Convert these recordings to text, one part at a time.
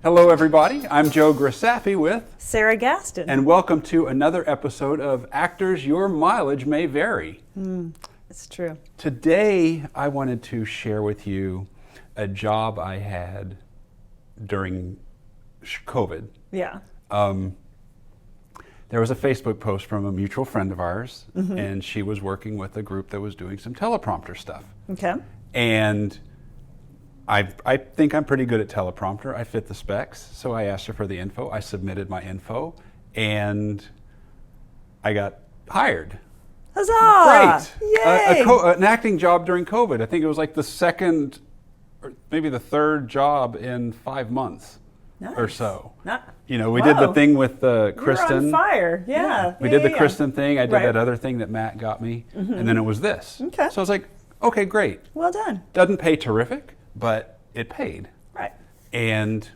Hello, everybody. I'm Joe Grisaffi with Sara Gaston. and welcome to another episode of Actors Your Mileage May Vary. It's true. Today, I wanted to share with you a job I had during COVID. Yeah. There was a Facebook post from a mutual friend of ours, and she was working with a group that was doing some teleprompter stuff. Okay. And I think I'm pretty good at teleprompter. I fit the specs, so I asked her for the info. I submitted my info, and I got hired. Huzzah! Great! Yay! An acting job during COVID. I think it was like the second, or maybe the third job in 5 months or so. We did the thing with Kristen. You're on fire. Yeah. We did the Kristen thing. I did Right. that other thing that Matt got me, and then it was this. Okay. So I was like, okay, great. Well done. Doesn't pay terrific, but it paid. Right. And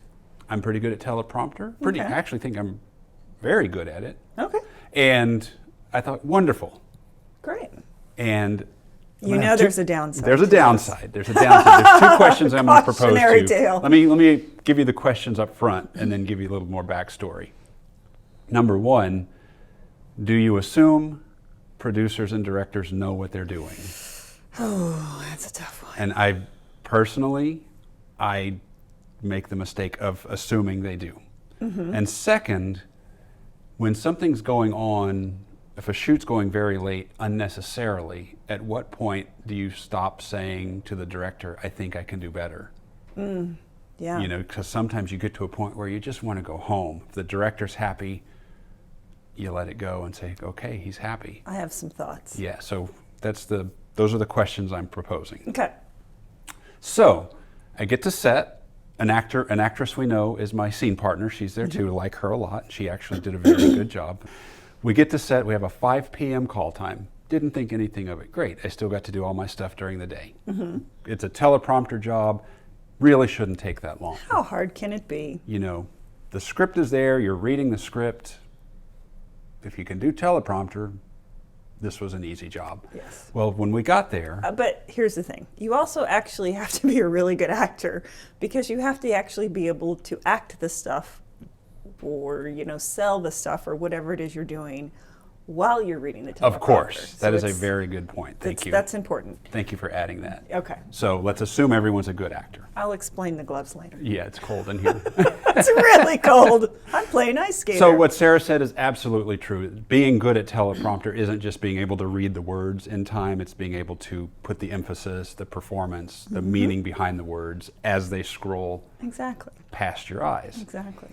I'm pretty good at teleprompter. I Okay. actually think I'm very good at it. Okay. And I thought, wonderful. Great. And You know there's a downside. There's a to this. downside. There's a downside. There's two questions I'm going to propose to Cautionary you. tale. Let me give you the questions up front and then give you a little more backstory. Number one, do you assume producers and directors know what they're doing? Oh, that's a tough one. And I make the mistake of assuming they do. And second, when something's going on, if a shoot's going very late unnecessarily, at what point do you stop saying to the director, I think I can do better? Yeah. Because sometimes you get to a point where you just want to go home. If the director's happy, you let it go and say, okay, he's happy. I have some thoughts. Yeah, so those are the questions I'm proposing. Okay. So I get to set. An actress we know is my scene partner. She's there too. I like her a lot. She actually did a very good job. We get to set. We have a 5 p.m. call time. Didn't think anything of it. Great. I still got to do all my stuff during the day. It's a teleprompter job. Really shouldn't take that long. How hard can it be? The script is there. You're reading the script. If you can do teleprompter, this was an easy job. Yes. Well, when we got there, But here's the thing. You also actually have to be a really good actor because you have to actually be able to act the stuff or, sell the stuff or whatever it is you're doing while you're reading the teleprompter. of course, that is a it's- very good point. Thank you. That's important. Thank you for adding that. Okay. So let's assume everyone's a good actor. I'll explain the gloves later. Yeah, it's cold in here. It's really cold. I'm playing ice skater. So what Sara said is absolutely true. Being good at teleprompter isn't just being able to read the words in time, it's being able to put the emphasis, the performance, the meaning behind the words as they scroll Exactly. past your eyes. Exactly.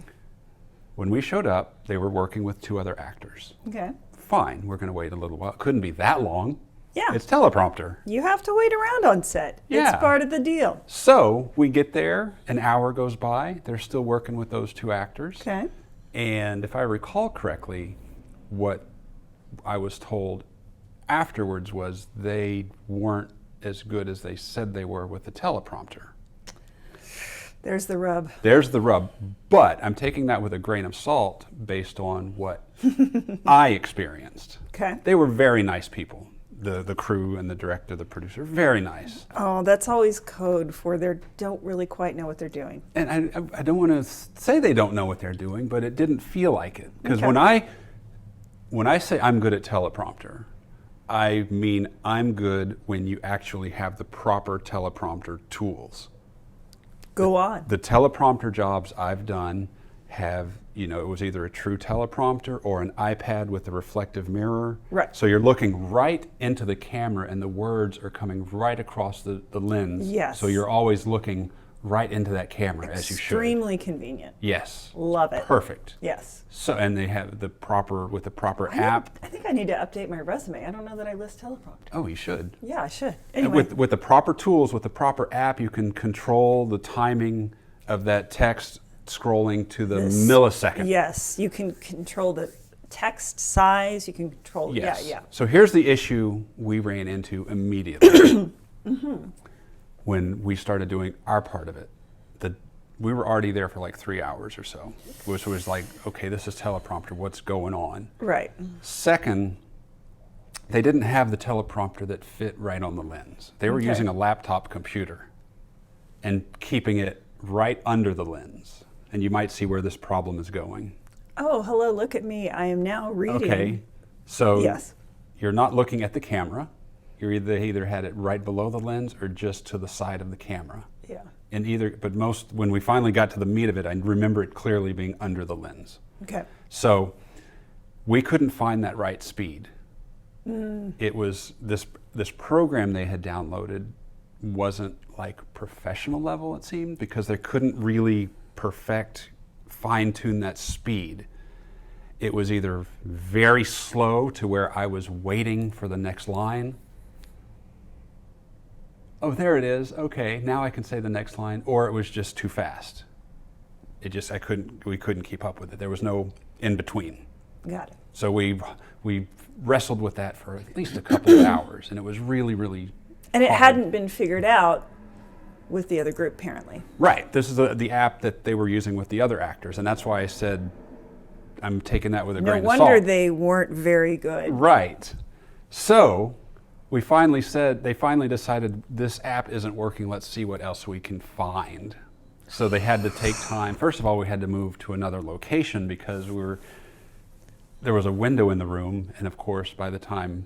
When we showed up, they were working with 2 other actors. Okay. Fine, we're going to wait a little while. Couldn't be that long. Yeah. It's teleprompter. You have to wait around on set. Yeah. It's part of the deal. So we get there, an hour goes by, they're still working with those 2 actors. Okay. And if I recall correctly, what I was told afterwards was they weren't as good as they said they were with the teleprompter. There's the rub. There's the rub. But I'm taking that with a grain of salt based on what I experienced. Okay. They were very nice people. The crew and the director, the producer, very nice. Oh, that's always code for they don't really quite know what they're doing. And I don't want to say they don't know what they're doing, but it didn't feel like it. Because Okay. when I say I'm good at teleprompter, I mean I'm good when you actually have the proper teleprompter tools. Go on. The teleprompter jobs I've done have, it was either a true teleprompter or an iPad with a reflective mirror. Right. So you're looking right into the camera and the words are coming right across the lens. Yes. So you're always looking right into that camera as you should. Extremely convenient. Yes. Love it. Perfect. Yes. So, and they have the proper app. I think I need to update my resume. I don't know that I list teleprompter. Oh, you should. Yeah, I should. And Anyway. with the proper tools, with the proper app, you can control the timing of that text scrolling to the millisecond. Yes, you can control the text size. You can control. Yes. Yeah. So here's the issue we ran into immediately when we started doing our part of it. We were already there for like 3 hours or so, which was like, okay, this is teleprompter, what's going on? Right. Second, they didn't have the teleprompter that fit right on the lens. They were Okay. using a laptop computer and keeping it right under the lens. and you might see where this problem is going. Oh, hello, look at me. I am now reading. Okay, so Yes. you're not looking at the camera. They either had it right below the lens or just to the side of the camera. Yeah. And when we finally got to the meat of it, I remember it clearly being under the lens. Okay. So we couldn't find that right speed. It was this program they had downloaded wasn't like professional level, it seemed, because they couldn't really fine tune that speed. It was either very slow to where I was waiting for the next line. Oh, there it is. Okay, now I can say the next line. Or it was just too fast. We couldn't keep up with it. There was no in between. Got it. So we wrestled with that for at least a couple of hours, and it was really, really And it hard. hadn't been figured out with the other group, apparently. Right. This is the app that they were using with the other actors, and that's why I said I'm taking that with a No grain of salt. wonder they weren't very good. Right. So they finally decided this app isn't working. Let's see what else we can find. So they had to take time. First of all, we had to move to another location because there was a window in the room, and of course, by the time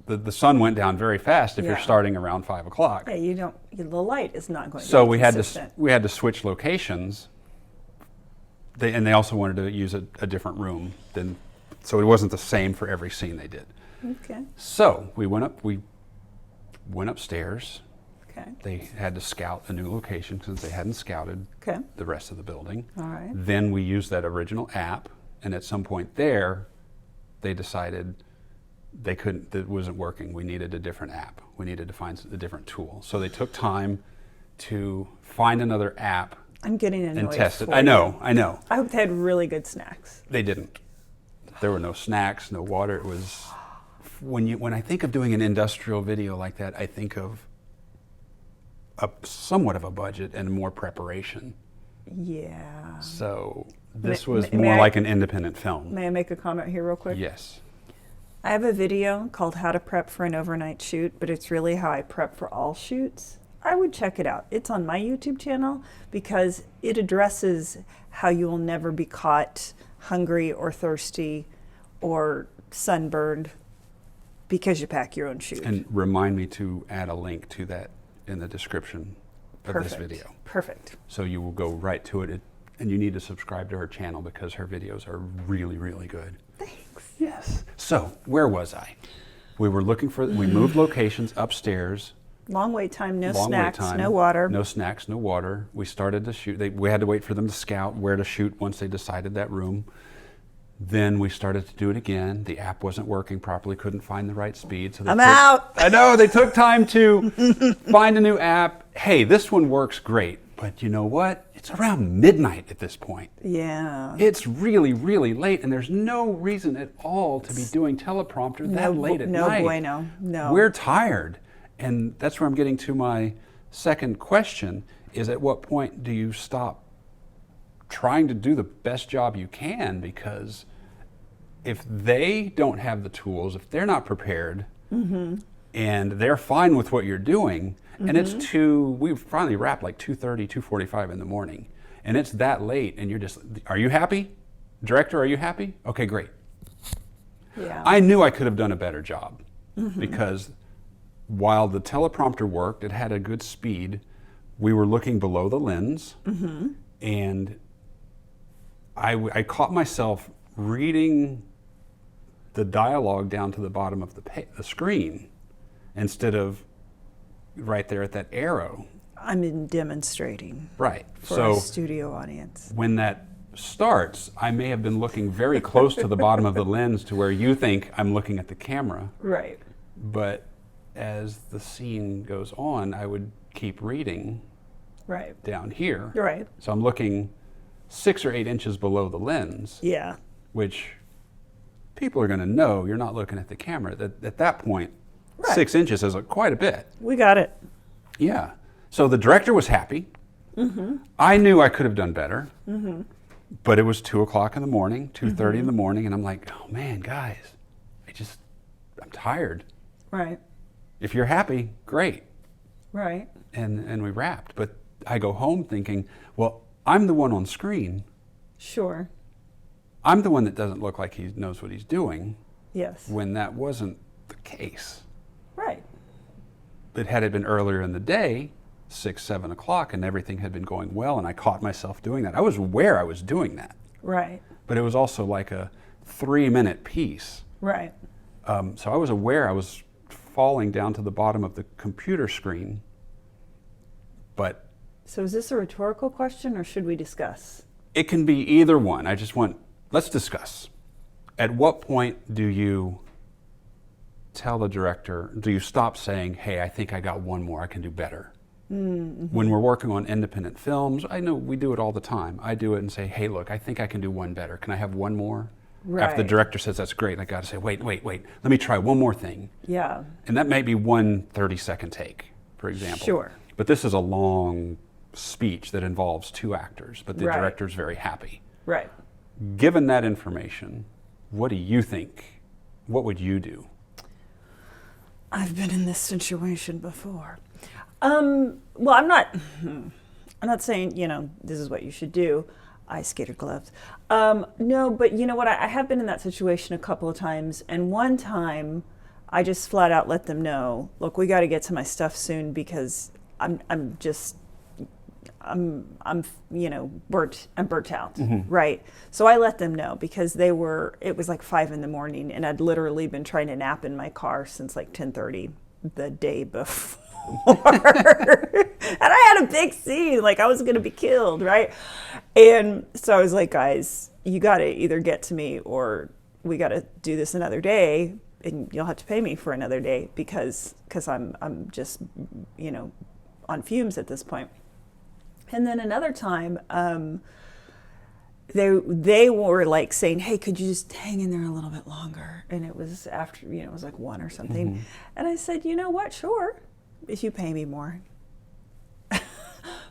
the sun went down very fast if you're Yeah. starting around 5 o'clock. Yeah, the light is not going to So be we had consistent. to switch locations. They also wanted to use a different room so it wasn't the same for every scene they did. Okay. So we went upstairs. Okay. They had to scout a new location since they hadn't scouted Okay. the rest of the building. All right. Then we used that original app, and at some point there, they decided that wasn't working. We needed a different app. We needed to find a different tool. So they took time to find another app I'm getting annoyed. and test it. for I you. know. I hope they had really good snacks. They didn't. There were no snacks, no water. It was when I think of doing an industrial video like that, I think of somewhat of a budget and more preparation. Yeah. So this May- was may more I- like an independent film. May I make a comment here real quick? Yes. I have a video called How to Prep for an Overnight Shoot, but it's really how I prep for all shoots. I would check it out. It's on my YouTube channel because it addresses how you will never be caught hungry or thirsty or sunburned because you pack your own chute. And remind me to add a link to that in the description of this video. Perfect. So you will go right to it. And you need to subscribe to her channel because her videos are really, really good. Thanks. Yes. So where was I? We moved locations upstairs. Long wait time, no Long snacks, wait time, no water. No snacks, no water. We started to shoot. We had to wait for them to scout where to shoot once they decided that room. Then we started to do it again. The app wasn't working properly, couldn't find the right speed. So I'm out. I know, they took time to find a new app. Hey, this one works great. But you know what? It's around midnight at this point. Yeah. It's really, really late, and there's no reason at all to be doing teleprompter that late at night. No bueno. No. We're tired. And that's where I'm getting to my second question, is at what point do you stop trying to do the best job you can? Because if they don't have the tools, if they're not prepared, and they're fine with what you're doing, and it's we finally wrapped like 2:30, 2:45 in the morning, and it's that late, and you're just, are you happy? Director, are you happy? Okay, great. Yeah. I knew I could have done a better job because while the teleprompter worked, it had a good speed. We were looking below the lens, and I caught myself reading the dialogue down to the bottom of the screen instead of right there at that arrow. I'm demonstrating Right. for a studio audience. When that starts, I may have been looking very close to the bottom of the lens to where you think I'm looking at the camera. Right. But as the scene goes on, I would keep reading Right. down here. Right. So I'm looking 6 or 8 inches below the lens, Yeah. which people are going to know you're not looking at the camera. At that point, Right. 6 inches is quite a bit. We got it. Yeah. So the director was happy. I knew I could have done better. But it was 2 o'clock in the morning, 2:30 in the morning, and I'm like, oh man, guys, I'm tired. Right. If you're happy, great. Right. And we wrapped. But I go home thinking, well, I'm the one on screen. Sure. I'm the one that doesn't look like he knows what he's doing. Yes. When that wasn't the case. Right. But had it been earlier in the day, 6, 7 o'clock, and everything had been going well, and I caught myself doing that. I was aware I was doing that. Right. But it was also like a 3-minute piece. Right. So I was aware I was falling down to the bottom of the computer screen. But So is this a rhetorical question, or should we discuss? it can be either one. Let's discuss. At what point do you tell the director, do you stop saying, hey, I think I got one more, I can do better? Mm-hmm. When we're working on independent films, I know we do it all the time. I do it and say, hey, look, I think I can do one better. Can I have one more? Right. After the director says that's great, I got to say, wait, let me try one more thing. Yeah. And that may be one 30-second take, for example. Sure. But this is a long speech that involves 2 actors, but the Right. director's very happy. Right. Given that information, what do you think? What would you do? I've been in this situation before. Well, I'm not saying, this is what you should do. Ice skater gloves. No, but you know what? I have been in that situation a couple of times. And one time I just flat out let them know, look, we got to get to my stuff soon because I'm burnt out. Mm-hmm. Right. So I let them know because it was like 5 a.m. and I'd literally been trying to nap in my car since like 10:30 the day before. And I had a big scene, like I was going to be killed. Right. And so I was like, guys, you got to either get to me or we got to do this another day and you'll have to pay me for another day because I'm just, on fumes at this point. And then another time, they were like saying, hey, could you just hang in there a little bit longer? And it was after, it was like 1 or something. Mm-hmm. And I said, you know what? Sure, if you pay me more.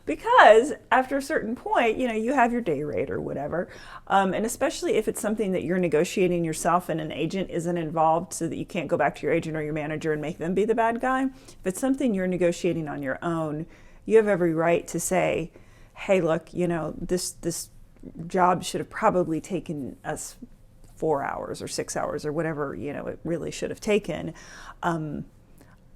Because after a certain point, you have your day rate or whatever. And especially if it's something that you're negotiating yourself and an agent isn't involved so that you can't go back to your agent or your manager and make them be the bad guy. If it's something you're negotiating on your own, you have every right to say, hey, look, this job should have probably taken us 4 hours or 6 hours or whatever, it really should have taken.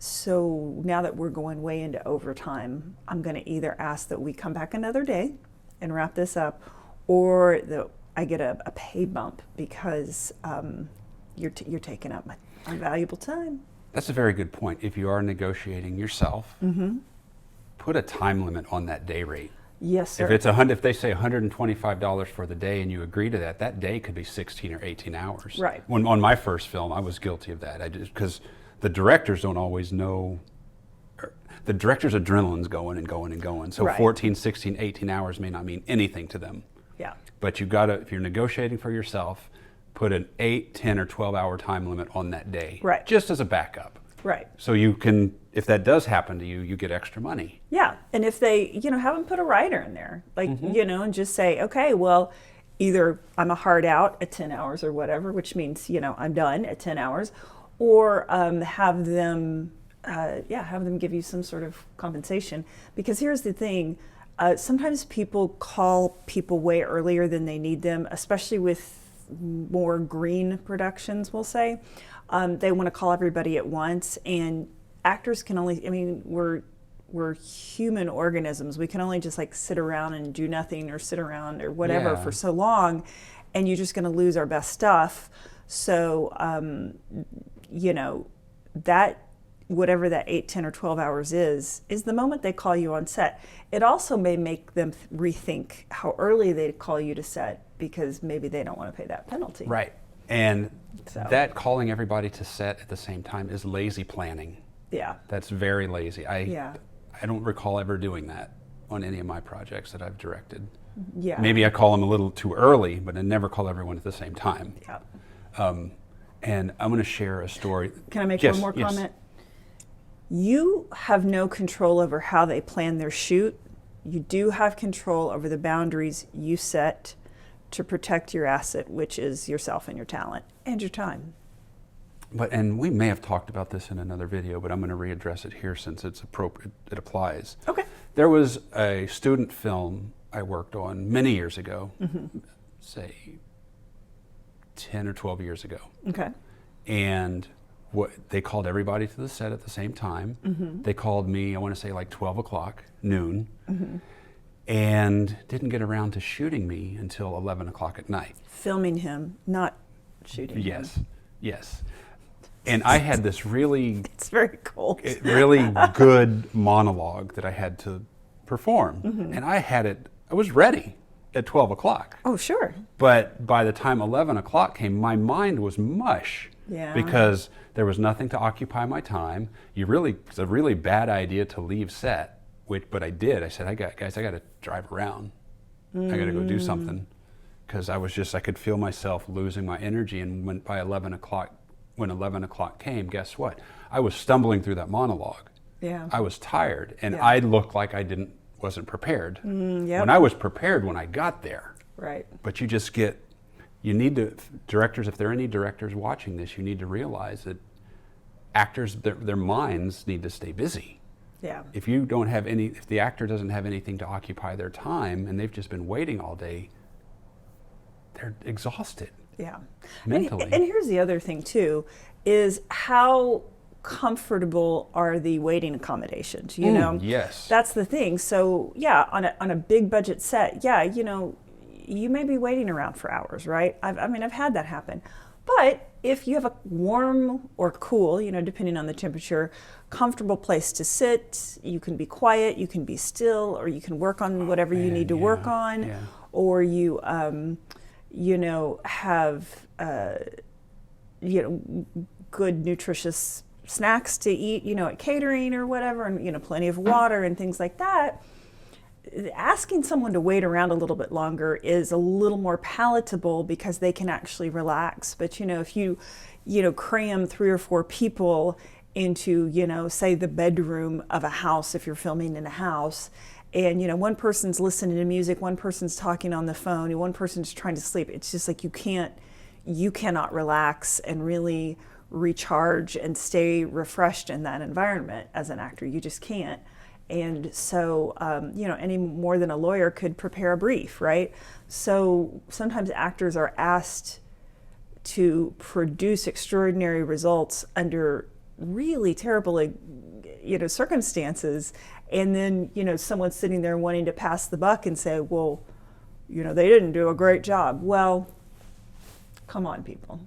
So now that we're going way into overtime, I'm going to either ask that we come back another day and wrap this up, or that I get a pay bump because you're taking up my valuable time. That's a very good point. If you are negotiating yourself, mm-hmm. put a time limit on that day rate. Yes, sir. If they say $125 for the day and you agree to that, that day could be 16 or 18 hours. Right. On my first film, I was guilty of that. Because the directors don't always know. The director's adrenaline's going and going and going. So right. 14, 16, 18 hours may not mean anything to them. Yeah. But if you're negotiating for yourself, put an 8, 10, or 12-hour time limit on that day. Right. Just as a backup. Right. So you can, if that does happen to you, you get extra money. Yeah. And if they, have them put a rider in there, like, mm-hmm. And just say, okay, well, either I'm a hard out at 10 hours or whatever, which means, I'm done at 10 hours, or have them give you some sort of compensation. Because here's the thing, sometimes people call people way earlier than they need them, especially with more green productions, we'll say. They want to call everybody at once, and actors can only, we're human organisms. We can only just like sit around and do nothing or sit around or whatever for so long, and you're just going to lose our best stuff. So, that whatever that 8, 10, or 12 hours is the moment they call you on set. It also may make them rethink how early they call you to set because maybe they don't want to pay that penalty. Right. And that calling everybody to set at the same time is lazy planning. Yeah. That's very lazy. I don't recall ever doing that on any of my projects that I've directed. Yeah. Maybe I call them a little too early, but I never call everyone at the same time. Yeah. And I'm going to share a story. Can I make one more comment? You have no control over how they plan their shoot. You do have control over the boundaries you set to protect your asset, which is yourself and your talent and your time. And we may have talked about this in another video, but I'm going to readdress it here since it's appropriate. It applies. Okay. There was a student film I worked on many years ago, say 10 or 12 years ago. Okay. And they called everybody to the set at the same time. They called me, I want to say like 12 o'clock, noon, and didn't get around to shooting me until 11 o'clock at night. Filming him, not shooting him. Yes, yes. And I had this really, It's very cold. really good monologue that I had to perform. And I was ready at 12 o'clock. Oh, sure. But by the time 11 o'clock came, my mind was mush. Yeah. Because there was nothing to occupy my time. It's a really bad idea to leave set, but I did. I said, I got to drive around. I got to go do something. Because I could feel myself losing my energy. And when 11 o'clock came, guess what? I was stumbling through that monologue. Yeah. I was tired, and Yeah. I looked like I wasn't prepared. Yep. When I was prepared when I got there. Right. But you need to, directors, if there are any directors watching this, you need to realize that actors, their minds need to stay busy. Yeah. If the actor doesn't have anything to occupy their time and they've just been waiting all day, they're exhausted. Yeah. Mentally. And here's the other thing too, is how comfortable are the waiting accommodations, you know? Yes. That's the thing. So yeah, on a big budget set, yeah, you may be waiting around for hours, right? I've had that happen. But if you have a warm or cool, depending on the temperature, comfortable place to sit, you can be quiet, you can be still, or you can work on whatever you need to work on, or you, have, good nutritious snacks to eat, at catering or whatever, and, plenty of water and things like that. Asking someone to wait around a little bit longer is a little more palatable because they can actually relax. But, if you, cram 3 or 4 people into, say the bedroom of a house, if you're filming in a house, and, one person's listening to music, one person's talking on the phone, and one person's trying to sleep, it's just like you cannot relax and really recharge and stay refreshed in that environment as an actor. You just can't. And so, any more than a lawyer could prepare a brief, right? So sometimes actors are asked to produce extraordinary results under really terrible, circumstances. And then, someone's sitting there wanting to pass the buck and say, well, they didn't do a great job. Well, come on, people.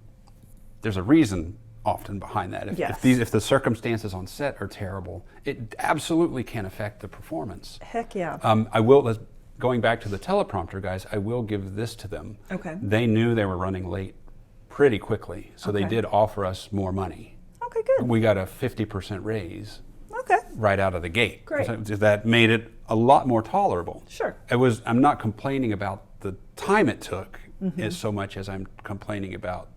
There's a reason often behind that. Yes. If the circumstances on set are terrible, it absolutely can affect the performance. Heck yeah. Going back to the teleprompter guys, I will give this to them. Okay. They knew they were running late pretty quickly, so they Okay. did offer us more money. Okay, good. We got a 50% raise Okay. right out of the gate. Great. So that made it a lot more tolerable. Sure. I'm not complaining about the time it took as so much as I'm complaining about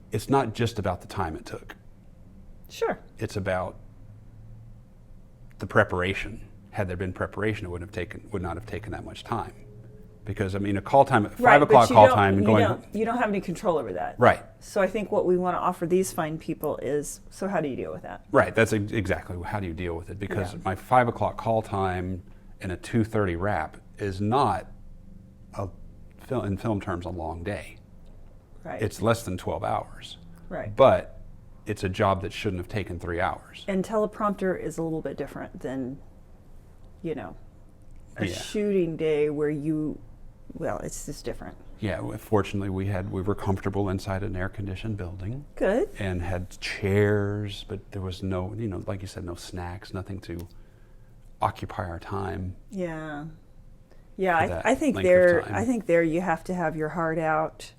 it's not just about the time it took. Sure. It's about the preparation. Had there been preparation, it would not have taken that much time. Because a call time at 5 o'clock call time and going. You don't have any control over that. Right. So I think what we want to offer these fine people is, so how do you deal with that? Right. That's exactly how do you deal with it? Because my 5 o'clock call time and a 2:30 wrap is not in film terms a long day. Right. It's less than 12 hours. Right. But it's a job that shouldn't have taken 3 hours. And teleprompter is a little bit different than, a Yeah. shooting day where it's just different. Yeah, fortunately we were comfortable inside an air-conditioned building. Good. And had chairs, but there was no, like you said, no snacks, nothing to occupy our time. Yeah. For Yeah, that I think length of there time. I think there you have to have your heart out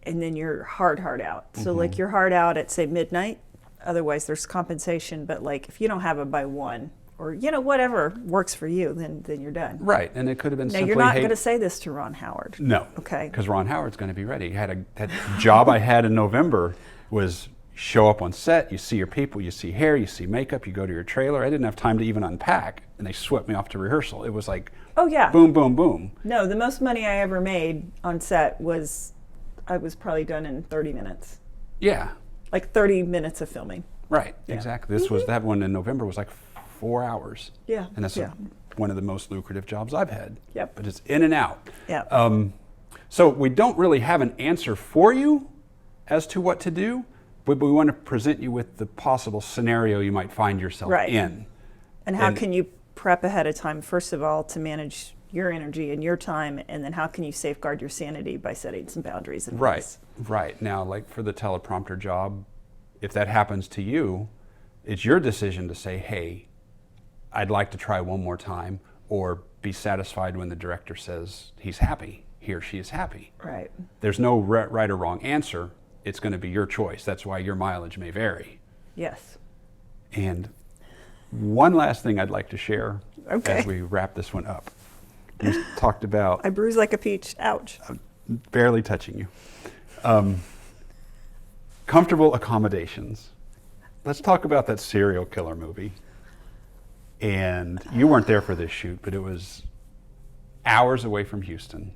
and then your hard out. So like your heart out at say midnight, otherwise there's compensation, but like if you don't have it by 1 or whatever works for you, then you're done. Right, and it could have been Now simply, you're not hey, going to say this to Ron Howard. no, Okay. because Ron Howard's going to be ready. That job I had in November was show up on set, you see your people, you see hair, you see makeup, you go to your trailer. I didn't have time to even unpack, and they swept me off to rehearsal. It was like, Oh yeah. boom, boom, boom. No, the most money I ever made on set was I was probably done in 30 minutes. Yeah, Like 30 minutes of filming. right, exactly. This was that one in November was like 4 hours. Yeah. And that's one of the most lucrative jobs I've had. Yep. But it's in and out. Yeah. So we don't really have an answer for you as to what to do, but we want to present you with the possible scenario you might find yourself in. And how can you prep ahead of time, first of all, to manage your energy and your time, and then how can you safeguard your sanity by setting some boundaries in place? Right. Now, like for the teleprompter job, if that happens to you, it's your decision to say, hey, I'd like to try one more time, or be satisfied when the director says he's happy, he or she is happy. Right. There's no right or wrong answer. It's going to be your choice. That's why your mileage may vary. Yes. And one last thing I'd like to share as we wrap this one up. You talked about... I bruise like a peach. Ouch. Barely touching you. Comfortable accommodations. Let's talk about that serial killer movie. And you weren't there for this shoot, but it was hours away from Houston.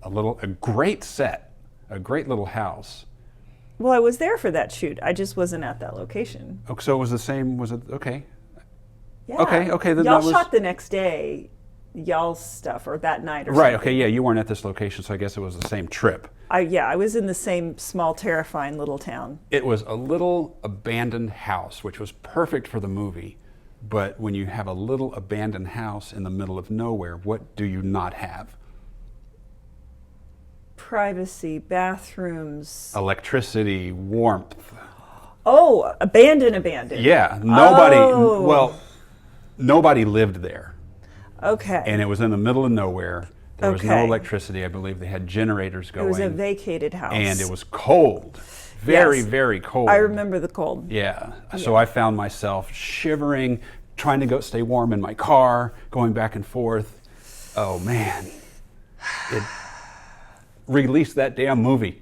A great set, a great little house. Well, I was there for that shoot. I just wasn't at that location. Oh, so it was the same, was it? Okay. Yeah. Okay. Then y'all that was... shot the next day, y'all's stuff, or that night or something. Right, okay, yeah, you weren't at this location, so I guess it was the same trip. I was in the same small, terrifying little town. It was a little abandoned house, which was perfect for the movie. But when you have a little abandoned house in the middle of nowhere, what do you not have? Privacy, bathrooms. Electricity, warmth. Oh, abandoned. Yeah, nobody lived there. Okay. And it was in the middle of nowhere. There was no electricity. I believe they had generators going. It was a vacated house. And it was cold. Very cold. I remember the cold. Yeah. So I found myself shivering, trying to stay warm in my car, going back and forth. Oh man. It released that damn movie.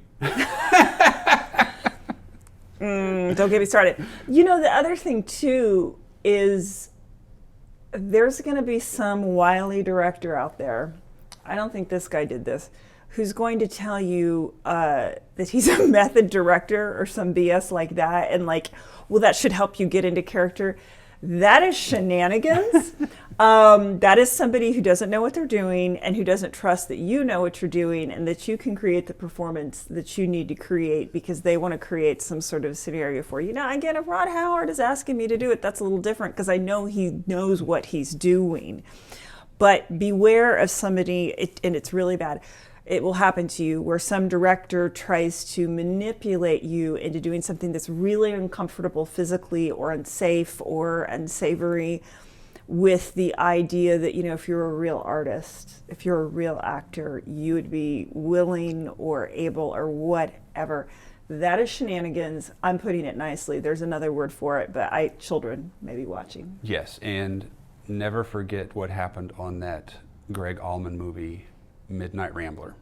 Don't get me started. You know, the other thing too is there's going to be some wily director out there. I don't think this guy did this, who's going to tell you that he's a method director or some BS like that, and like, well, that should help you get into character. That is shenanigans. That is somebody who doesn't know what they're doing and who doesn't trust that you know what you're doing and that you can create the performance that you need to create because they want to create some sort of scenario for you. Now, again, if Ron Howard is asking me to do it, that's a little different because I know he knows what he's doing. But beware of somebody, and it's really bad, it will happen to you, where some director tries to manipulate you into doing something that's really uncomfortable physically or unsafe or unsavory, with the idea that, you know, if you're a real artist, if you're a real actor, you would be willing or able or whatever. That is shenanigans. I'm putting it nicely. There's another word for it, but children may be watching. Yes, and never forget what happened on that Greg Allman movie, Midnight Rambler.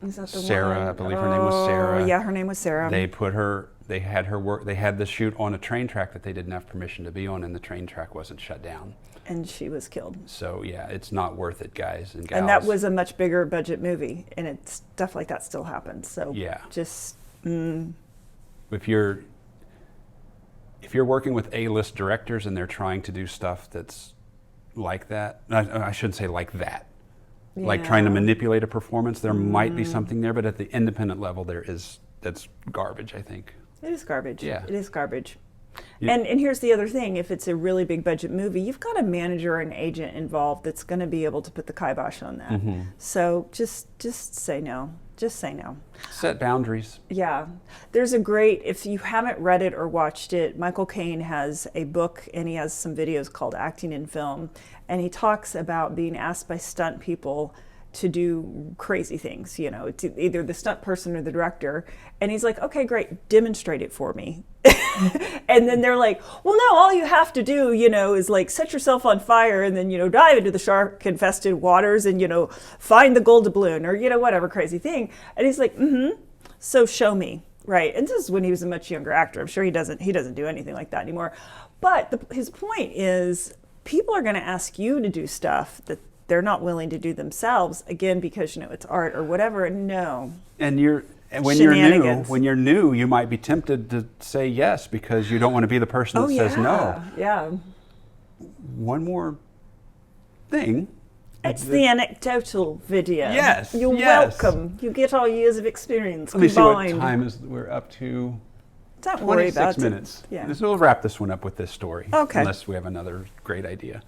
Is that the Sarah, one? I believe her name was Sara. Yeah, her name was Sara. They had her work, they had the shoot on a train track that they didn't have permission to be on, and the train track wasn't shut down. And she was killed. So yeah, it's not worth it, guys and gals. And that was a much bigger budget movie, and stuff like that still happens. So yeah, just if you're working with A-list directors and they're trying to do stuff that's like that, I shouldn't say like that. Yeah. Like trying to manipulate a performance, there might be something there, but at the independent level, that's garbage, I think. It is garbage. Yeah. It is garbage. Yeah. And here's the other thing. If it's a really big budget movie, you've got a manager or an agent involved that's going to be able to put the kibosh on that. Mm-hmm. So just say no. Just say no. Set boundaries. Yeah. There's a great, if you haven't read it or watched it, Michael Caine has a book and he has some videos called Acting in Film. And he talks about being asked by stunt people to do crazy things, you know, to either the stunt person or the director. And he's like, okay, great, demonstrate it for me. And then they're like, well, no, all you have to do, you know, is like set yourself on fire and then, you know, dive into the shark-infested waters and, you know, find the gold doubloon or, you know, whatever crazy thing. And he's like, so show me, right? And this is when he was a much younger actor. I'm sure he doesn't do anything like that anymore. But his point is people are going to ask you to do stuff that they're not willing to do themselves, again, because, you know, it's art or whatever. No. And when you're new, you might be tempted to say yes because you don't want to be the person that says no. Yeah. one more thing. It's the anecdotal video. Yes, You're yes. welcome. You get all years of experience Let me see combined. what time is. We're up to. Don't worry 26 about minutes. it. Yeah. So we'll wrap this one up with this story. Okay. Unless we have another great idea.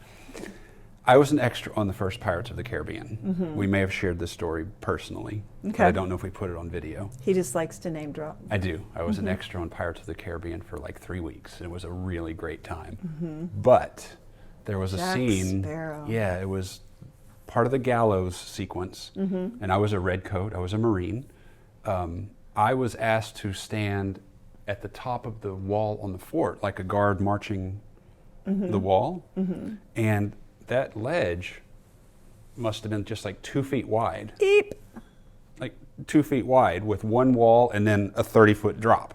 I was an extra on the first Pirates of the Caribbean. We may have shared this story personally, but Okay. I don't know if we put it on video. He just likes to name drop. I do. I was an extra on Pirates of the Caribbean for like 3 weeks. It was a really great time. But there was a Jack scene. Sparrow. Yeah, it was part of the gallows sequence. And I was a redcoat. I was a Marine. I was asked to stand at the top of the wall on the fort, like a guard marching the wall. And that ledge must have been just like 2 feet wide. Eep. Like 2 feet wide with one wall and then a 30-foot drop.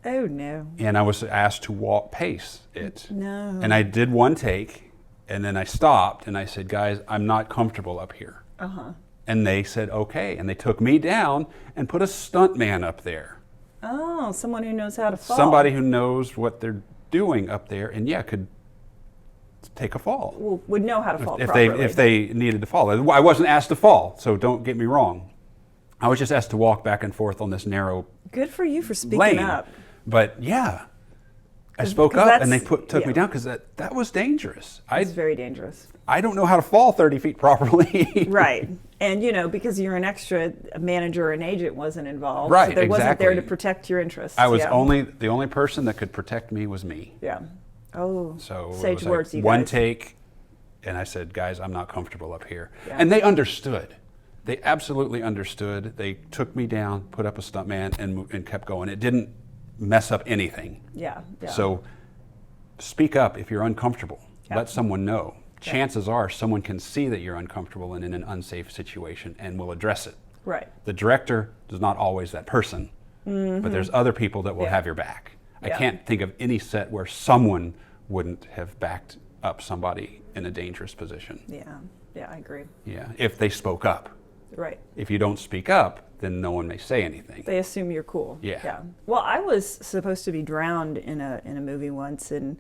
Oh no. And I was asked to pace it. No. And I did one take, and then I stopped, and I said, guys, I'm not comfortable up here. And they said, okay. And they took me down and put a stunt man up there. Oh, someone who knows how to fall. Somebody who knows what they're doing up there, and yeah, could take a fall. would know how to fall if properly. if they needed to fall. I wasn't asked to fall, so don't get me wrong. I was just asked to walk back and forth on this narrow Good for you for speaking lane. up. But yeah, I spoke 'cause up and they that's- took me yeah. down because that was dangerous. It's very dangerous. I don't know how to fall 30 feet properly. Right. And, you know, because you're an extra, a manager or an agent wasn't involved. Right, So there wasn't there to exactly. protect your interests. I was yeah. the only person that could protect me was me. Yeah. Oh, So it sage was words, like you one guys. take, and I said, guys, I'm not comfortable up here. Yeah. And they understood. They absolutely understood. They took me down, put up a stunt man, and kept going. It didn't mess up anything. Yeah. Yeah. So speak up if you're uncomfortable. Yeah. Let someone know. Chances are someone can see that you're uncomfortable and in an unsafe situation and will address it. Right. The director is not always that person, but there's other people that will Yeah. have your back. I Yeah. can't think of any set where someone wouldn't have backed up somebody in a dangerous position. Yeah. Yeah, I agree. Yeah, if they spoke up. Right. If you don't speak up, then no one may say anything. They assume you're cool. Yeah. Yeah. Well, I was supposed to be drowned in a movie once, and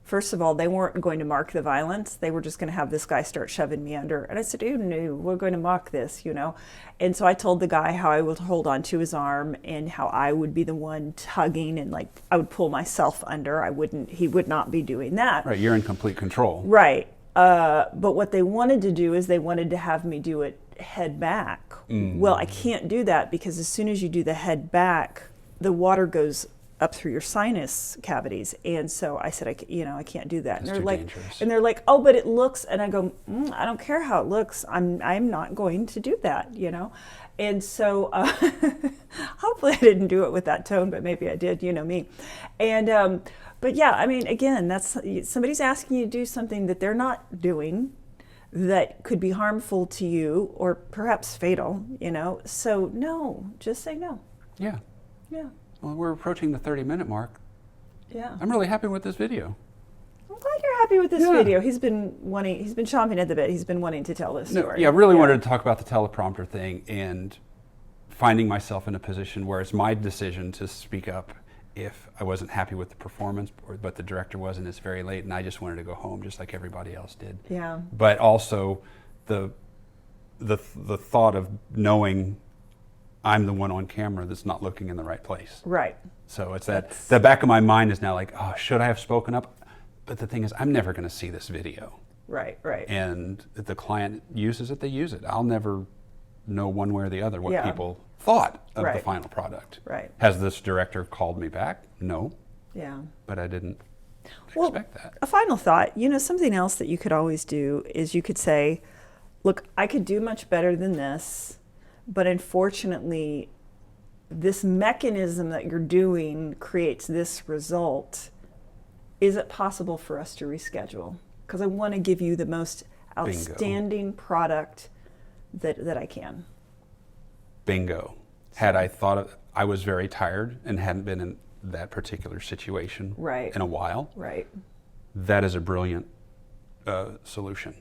first of all, they weren't going to mark the violence. They were just going to have this guy start shoving me under. And I said, "Oh no, we're going to mock this, you know." And so I told the guy how I would hold on to his arm and how I would be the one tugging and like I would pull myself under. He would not be doing that. Right, you're in complete control. Right. But what they wanted to do is they wanted to have me do it head back. Well, I can't do that because as soon as you do the head back, the water goes up through your sinus cavities. And so I said, I can't do that. That's and they're too like, dangerous. and they're like, oh, but it looks, and I go, I don't care how it looks. I'm not going to do that, you know? And so hopefully I didn't do it with that tone, but maybe I did, you know me. And, but yeah, I mean, again, that's somebody's asking you to do something that they're not doing that could be harmful to you or perhaps fatal, you know? So no, just say no. Yeah. Yeah. Well, we're approaching the 30-minute mark. Yeah. I'm really happy with this video. I'm glad you're happy with this Yeah. video. He's been chomping at the bit. He's been wanting to tell this story. Yeah, I really wanted to talk about the teleprompter thing and finding myself in a position where it's my decision to speak up if I wasn't happy with the performance, but the director wasn't. It's very late, and I just wanted to go home, just like everybody else did. Yeah. But also, the thought of knowing I'm the one on camera that's not looking in the right place. Right. So it's the back of my mind is now like, oh, should I have spoken up? But the thing is, I'm never going to see this video. Right. Right. And if the client uses it, they use it. I'll never know one way or the other what Yeah. people thought of the Right. final product. Right. Has this director called me back? No, Yeah. but I didn't Well, expect that. a final thought, you know, something else that you could always do is you could say, look, I could do much better than this, but unfortunately, this mechanism that you're doing creates this result. Is it possible for us to reschedule? Because I want to give you the most outstanding product that I can. Bingo. Had I thought of, I was very tired and hadn't been in that particular situation Right. in a while. Right. That is a brilliant solution.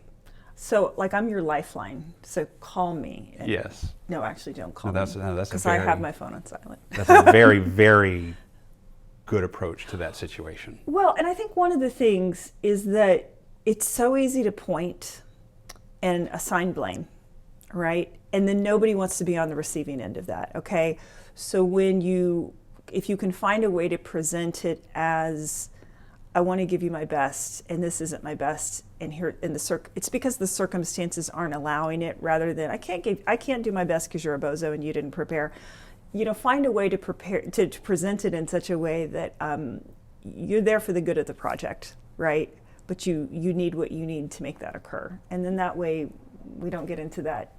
So, like, I'm your lifeline. So call me. And Yes. No, actually, don't call No, me. that's a Because I very- have my phone on silent. That's a very, very good approach to that situation. Well, and I think one of the things is that it's so easy to point and assign blame, right? And then nobody wants to be on the receiving end of that, okay? So if you can find a way to present it as, I want to give you my best, and this isn't my best, and it's because the circumstances aren't allowing it, rather than I can't do my best because you're a bozo and you didn't prepare. Find a way to present it in such a way that you're there for the good of the project, right? But you need what you need to make that occur, and then that way we don't get into that.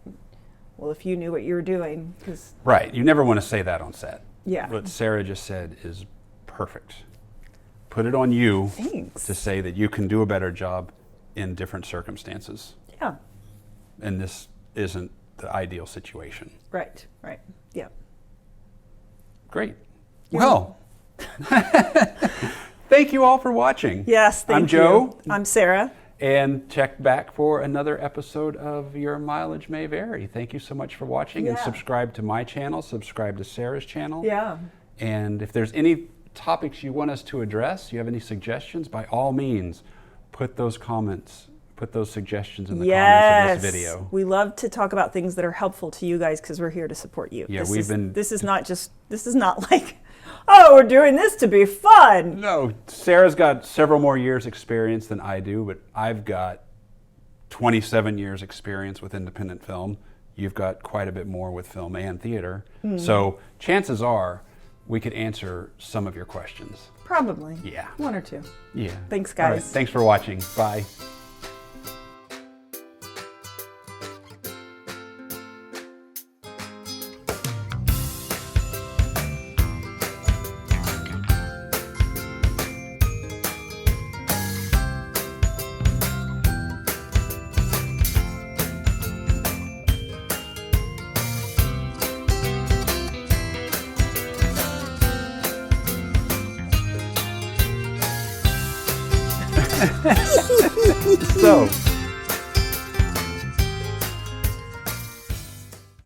Well, if you knew what you were doing, because right, you never want to say that on set. Yeah. What Sara just said is perfect. Put it on you Thanks. to say that you can do a better job in different circumstances. Yeah. And this isn't the ideal situation. Right. Yeah. Great. Well, thank you all for watching. Yes, thank you. I'm Joe. I'm Sara. And check back for another episode of Your Mileage May Vary. Thank you so much for watching, and subscribe to my channel, subscribe to Sara's channel. Yeah. And if there's any topics you want us to address, you have any suggestions, by all means, put those suggestions in the comments of this video. We love to talk about things that are helpful to you guys because we're here to support you. Yeah, this is not like, oh, we're doing this to be fun. No, Sara's got several more years experience than I do, but I've got 27 years experience with independent film. You've got quite a bit more with film and theater. So chances are we could answer some of your questions. Probably. Yeah. One or two. Yeah. Thanks, guys. All right, thanks for watching. Bye. So